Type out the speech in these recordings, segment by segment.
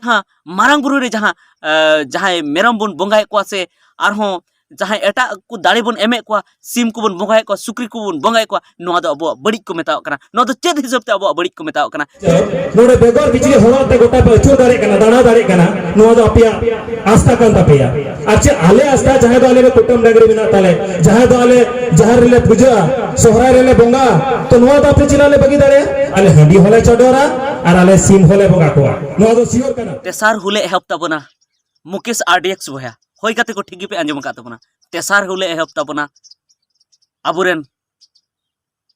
हाँ मारांग बुरु रे जहाँ जहाँ मेरम बन बंगाए को से आरहों जहाँ एटा को दाड़े बन एमे को सिम को बन बंगाए को सुक्री को बन बंगाए को नोआ दो अबो बड़ी को मेताओ कना नोआ दो चेद हिसाब ते अबो बड़ी को मेताओ कना नोडे बेगर बिजली होना ते गोटा पे अचूर दाड़े कना दाना दाड़े कना नोआ दो अपिया आस्था कान तापिया अच्छे आले आस्था जहाँ दो आले में कुटुम नगरी बिना ताले जहाँ दो आले जहाँ रेले पूजा सोहरा रेले बंगा तो नोआ दो अपने चिल्लाले बगी दाड़े आले हंडी होले चढ़ोरा और आले सिम होले बंगा कोआ नोआ दो सियोर कना तेसार हुले एहब ताबोना मुकेश आरडीएक्स बोया होय काते को ठीक पे आंजम का ताबोना तेसार हुले एहब ताबोना अबुरेन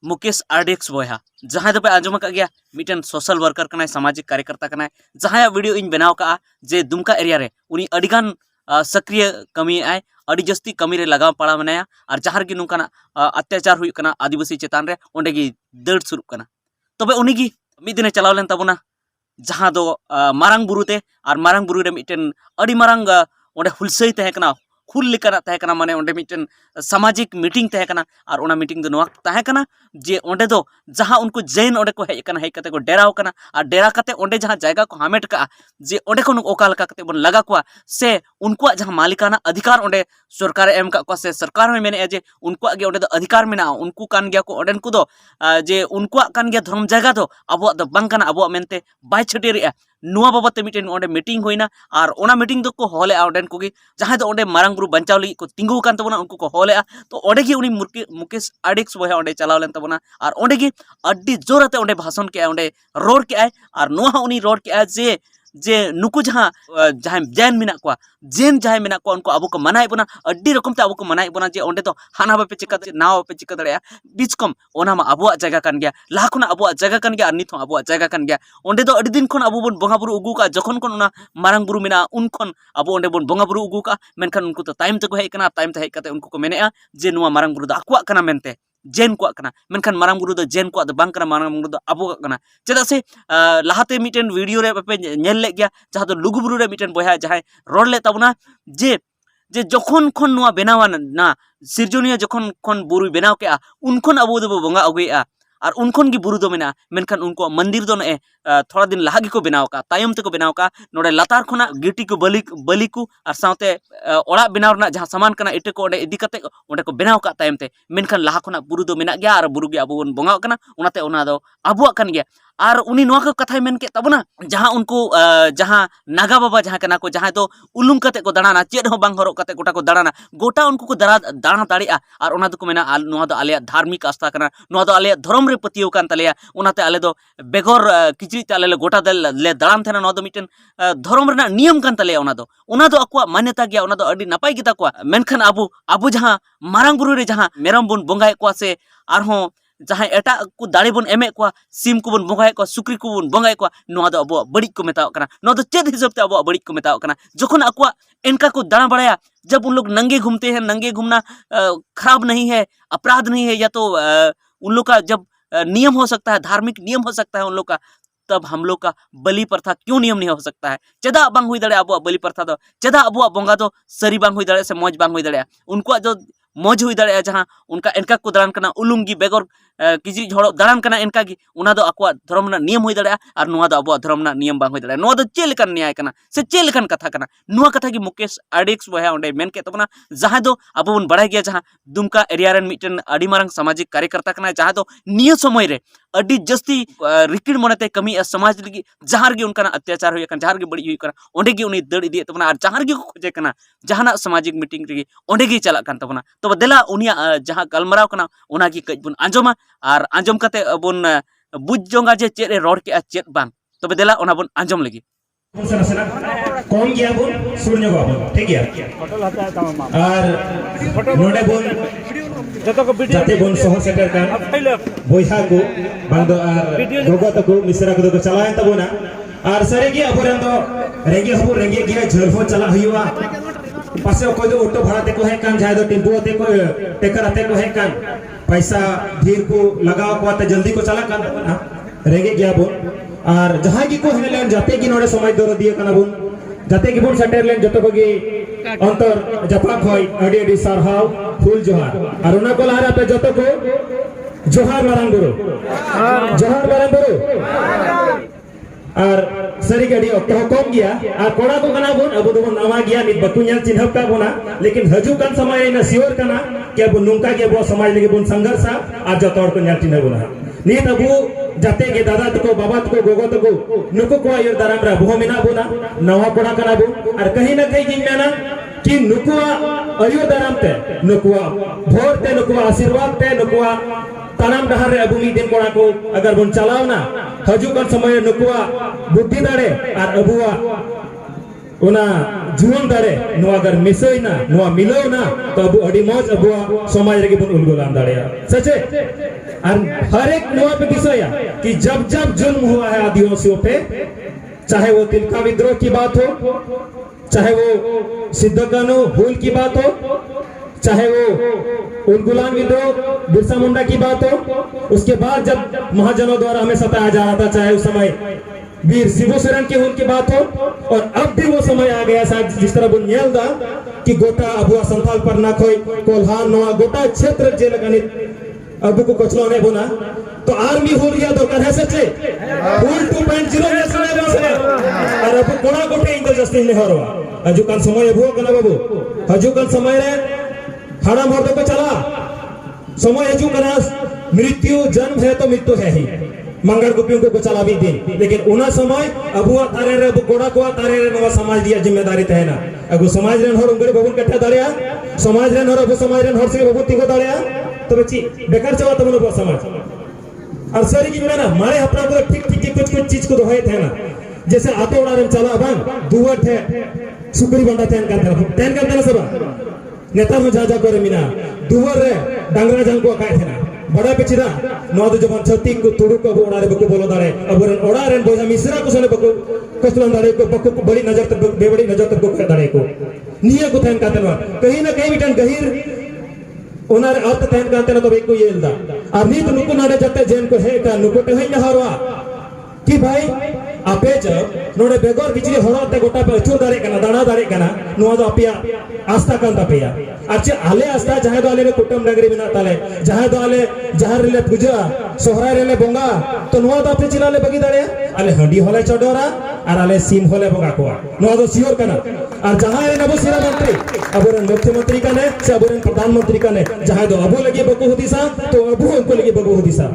मुकेश आरडीएक्स बोया जहाँ दो पे आंजम का गया मिटन सोशल वर्कर कनाय सामाजिक कार्यकर्ता कनाय जहाँ वीडियो इन बनाव का जे दुमका एरिया रे उनी अडिगान सक्रिय कमी आय अड़ी जस्ती कमी रे लगाव पड़ा मनाया और जहाँ की नुकाना अत्याचार हुई कना आदिवासी चेतान रे ओंडे की दड़ सुरुप कना तबे उनी की मिद दिने चलाव लेन ताबोना जहाँ दो मारांग बुरुते और मारांग बुरु रे मिटन अड़ी मारांग ओंडे हुलसई तहे कना हुल लेकाना तहे कना माने ओंडे मिटन सामाजिक मीटिंग तहे कना और ओना मीटिंग दो नोआ तहे कना जे ओंडे दो जहाँ उनको जैन ओंडे को हेज कना हेज कते को डेराव कना और डेरा कते ओंडे जहाँ जायगा को हामेट का जे ओंडे को ओका लका कते बन लगा को से उनको जहाँ मालिकाना अधिकार ओंडे सरकार एम का को से सरकार में मेने जे उनको गे ओंडे दो अधिकार मेना उनको कान गया को ओंडे को दो जे उनको कान गया धर्म जायगा दो अबो दो बांग कना अबो मेनते बाय छटेरिया नुआ बाबते मिटेन ओंडे मीटिंग होइना और ओना मीटिंग दो को होले ओंडेन को जहाँ दो ओंडे मारांग बुरु बंचाव लगी को तिंगु कान तबना उनको को होले तो ओंडे की उनी मुकेश आरडीएक्स बोया ओंडे चलाव लेन तबना और ओंडे की अड्डी जोरते ओंडे भाषण के ओंडे रोड के आय और नुआ उनी रोड के आय जे जे नुकु जहाँ जहाँ जैन मिना को जेन जहाँ मिना को उनको अबो को मनाए बना अड्डी रकम ते अबो को मनाए बना जे ओंडे तो हाना बापे चिका नाव बापे चिका दड़या बीच कम ओना मा अबो जगह कान गया लाहा खुना अबो जगह कान गया नित अबो जगह कान गया ओंडे दो अड्डी दिन खन अबो बन बंगा बुरु उगु का जखन खन ओना मारांग बुरु मिना उन खन अबो ओंडे बन बंगा बुरु उगु का मेनखान उनको तो टाइम ते को हेज कना टाइम ते हेज कते उनको को मेनेआ जे नुआ मारांग बुरु दा अकुआ कना मेनते जैन को कना मेनखान मारांग बुरु दो जैन को बांग कना मारांग बुरु दो अबो कना चेदा से लाहाते मिटेन वीडियो रे पे नेल ले गया जहाँ दो लुगु बुरु रे मिटेन बोया जहाँ रोड ले ताबना जे जे जखन खन नुआ बेनावा ना सिरजोनिया जखन खन बुरु बेनाव के उनखन अबो दो बंगा अगुएआ और उनखन की बुरु दो मेना मेनखान उनको मंदिर दो ने थोड़ा दिन लाहा को बनाव का तायम ते को बनाव का नोडे लातार खना गिटी को बली को और साथे ओड़ा बनाव ना जहाँ सामान कना इटे को ओंडे इदी कते ओंडे को बनाव का तायम ते मेनखान लाहा खना बुरु दो मेना गया और बुरु गे अबो बन बंगाव कना ओनाते ओना दो अबुआ कन गया और उनी नोआ को कथा मेन के तबना जहाँ उनको जहाँ नागा बाबा जहाँ कना को जहाँ दो उलुम कते को दाड़ाना चेद हो बांग हरोग कते गोटा को दाड़ाना गोटा उनको को दाड़ा दाड़िया और ओना दो को मेना नोआ दो आले धार्मिक आस्था कना नोआ दो आले धर्म रे पतियो कान तलेया ओनाते आले दो बेगर किचरी ताले ले गोटा दल ले दाड़ान थेना नोआ दो मिटन धर्म रेना नियम कान तलेया ओना दो अकुआ मान्यता गया ओना दो अडी नापाय गिता को मेनखान अबो जहाँ मारांग बुरु रे जहाँ मेरम बन बंगाए को से आरहों जहाँ एटा को दाड़े बन एमे को सिम को बन बंगाए को सुक्री को बन बंगाए को नोआ दो अबो बड़ी को मेताओ कना नोआ दो चेद हिसाब ते अबो बड़ी को मेताओ कना जखन अकुआ इनका को दाड़ा बड़ाया जब उन लोग नंगे घूमते हैं नंगे घूमना खराब नहीं है अपराध नहीं है या तो उन लोग का जब नियम हो सकता है धार्मिक नियम हो सकता है उन लोग का तब हम लोग का बलि प्रथा क्यों नियम नहीं हो सकता है चेदा बांग हुई दड़े अबो बलि प्रथा दो चेदा अबो बंगा दो सरी बांग हुई दड़े से मौज बांग हुई दड़े उनको जो मौज हुई दड़े जहाँ उनका इनका को दाड़ान कना उलुंगी बेगर किसी झोड़ो दाड़ान कना इनका की उना दो अकुआ धर्म ना नियम हुई दड़े और नुआ दो अबो धर्म ना नियम बांग हुई दड़े नुआ दो चेल लेकन न्याय कना से चेल लेकन कथा कना नुआ कथा की मुकेश आरडीएक्स बोया ओंडे मेन के तबना जहाँ दो अबो बन बड़ाय गया जहाँ दुमका एरिया रेन मिटन अडी मारंग सामाजिक कार्यकर्ता कना जहाँ दो निय समय रे अडी जस्ती रिकिड़ मनते कमी समाज लगी जहाँ गे उनका अत्याचार हुई जहाँ गे बड़ी हुई ओंडे गे उनी दड़ इदी तबना और जहाँ गे खोजे कना जहाँ सामाजिक मीटिंग रे ओंडे गे चला कान तबना तो देला उनिया जहाँ गलमराव कना ओना की कज बन आंजमा और आंजम कते बन बुझ जोंगा जे चेद रे रोड के चेद बांग तबे देला ओना बन आंजम लगी कौन गया बोल सुनने को बोल ठीक है और नोडे बोल जाते बोल सोहर सेटर का बोइहा को बांदो और गोगो तको मिसरा को चलाए तबोना और सरे गया अबोरन दो रेंगे गया झरफो चला हुआ पासे कोई दो ऑटो भाड़ा ते को है कान जाय दो टेम्पो ते को टेकर आते को है कान पैसा धीर को लगाओ को आते जल्दी को चला कान ना रेंगे गया बोल और जहाँ की को हेलेन जाते की नोडे समय दर दिए कना बुन जाते की बुन सेटर लेन जतो को अंतर जपा खय अडी अडी सरहाव फूल जोहार और उना को लहरा पे जतो को जोहार मारांग बुरु जोहार मारांग बुरु और सरी गाड़ी अक्ता कम गया और कोड़ा को कना बोन अब दोबो नवा गया नित बकु ñal चिन्हब का बोना लेकिन हजू कान समय इन सियोर कना कि अब नुंका के बो समाज लगे बोन संघर्ष आ जतोड़ को ñal चिन्ह बोना नित अब जाते के दादा तको बाबा तको गोगो तको नुको को आयर दाराम रा बो मेना बोना नवा कोड़ा कना बो और कहीं ना कहीं मेना कि नुकुआ आयर दाराम ते नुकुआ भोर ते नुकुआ आशीर्वाद ते नुकुआ तानाम डहार रे अबु दिन कोड़ा को अगर बन चलाव ना हजुकन समय नुकुआ बुद्धि दाड़े और अबुआ उना जुवन दाड़े नो अगर मिसोई ना नो मिलो ना तो अबु अडी मौज अबुआ समाज रे बन उलगोलाम दाड़े सचे और हर एक नवा पे दिसया कि जब जब जुल्म हुआ है आदिवासियों पे चाहे वो तिलका विद्रोह की बात हो चाहे वो सिद्धकानो हुल की बात हो चाहे वो उलगुलान विद्रोह बिरसा मुंडा की बात हो उसके बाद जब महाजनों द्वारा हमें सताया जा रहा था चाहे उस समय वीर शिबू सोरेन के हुल की बात हो और अब भी वो समय आ गया शायद जिस तरह बुनियाल दा कि गोटा अबुआ संथाल पर ना खोई कोल्हान नोआ गोटा क्षेत्र जे लगानी अबु को कचलो ने बोना तो आर्मी हुल या दरकार है सच्चे हुल 2.0 में समय बसे और अबु कोना गोटे इंदर जस्ती ने हरवा हजुकान समय अबु कना बाबू हजुकान समय रे हाड़ाम हर को चला समय हजू कना मृत्यु जन्म है तो मृत्यु है ही मंगल गुपियों को चला भी दिन लेकिन उना समय अबुआ तारे रे गोड़ा को तारे रे नवा समाज दिया जिम्मेदारी तहना अगु समाज रे हर उंगरे बबुन कट्ठा दाड़िया समाज रे हर अबु समाज रे हर से बबु तिगो दाड़िया तो बच्ची बेकार चला तमनो बो समाज और सरी की ना मारे अपना को ठीक ठीक कुछ कुछ चीज को दोहे थे ना जैसे आतो उड़ा रे चला बन दुवट है सुकरी बंदा तेन का सब नेता में जा करे मिना दुवर रे डांगरा जंग को काय थे ना बड़ा पिछड़ा नौ दो जबान छत्ती को तुड़ू को उड़ा रे बको बोलो दाड़े अब उड़ा रे बोझा मिश्रा को सने बको कस्तुरन दाड़े को बको बड़ी नजर तक बेबड़ी नजर तक को दाड़े को निया को थैन कातन कहीं ना कहीं बिटन गहीर ओनार अर्थ थैन कातन तो एक को येलदा अब नीत नुको नाडे जते जेन को है का नुको ते हई हरवा कि भाई आपे जब नोडे बेगोर बिजली होड़ते गोटा पे अचूर दाड़े कना दाना दाड़े कना नुआ दो अपिया आस्था कान तपेया अच्छे आले आस्था जहां दो आले कुटुम नगरी बिना ताले जहां दो आले जहां रेले पूजा सोहराय रेले बोंगा तो नुआ दो अपने चिलाले बगी दाड़े आले हंडी होले चडोरा और आले सीम होले बोंगा कोआ नुआ दो सियोर कना और जहां रे नबो सिरा मंत्री अबुरन मुख्यमंत्री कने से अबुरन प्रधानमंत्री कने जहां दो अबु लगे बको हुदिसा तो अबु उनको लगे बको हुदिसा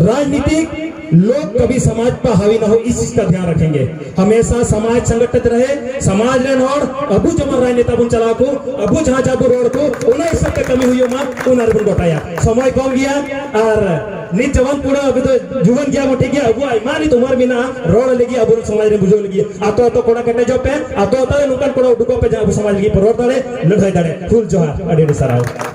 राजनीतिक लोग कभी समाज पर हावी ना हो इस चीज का ध्यान रखेंगे हमेशा समाज संगठित रहे समाज रे नोड़ अबु जमर राजनेता बुन चला को अबु जहां जाबु रोड को उना इस सब कमी हुई मा उनार बुन गोटाया समय कम गया और नि जवान पूरा अभी तो जुवन गया मोटे गया अबु आई मानी तुम्हार बिना रोड लगी अबु समाज रे बुझो लगी आतो तो कोड़ा कटे जो पे आतो तो नुकन कोड़ा दुको पे जा समाज लगी पर रोड दाड़े लड़ाई दाड़े फुल जोहार अडे सराव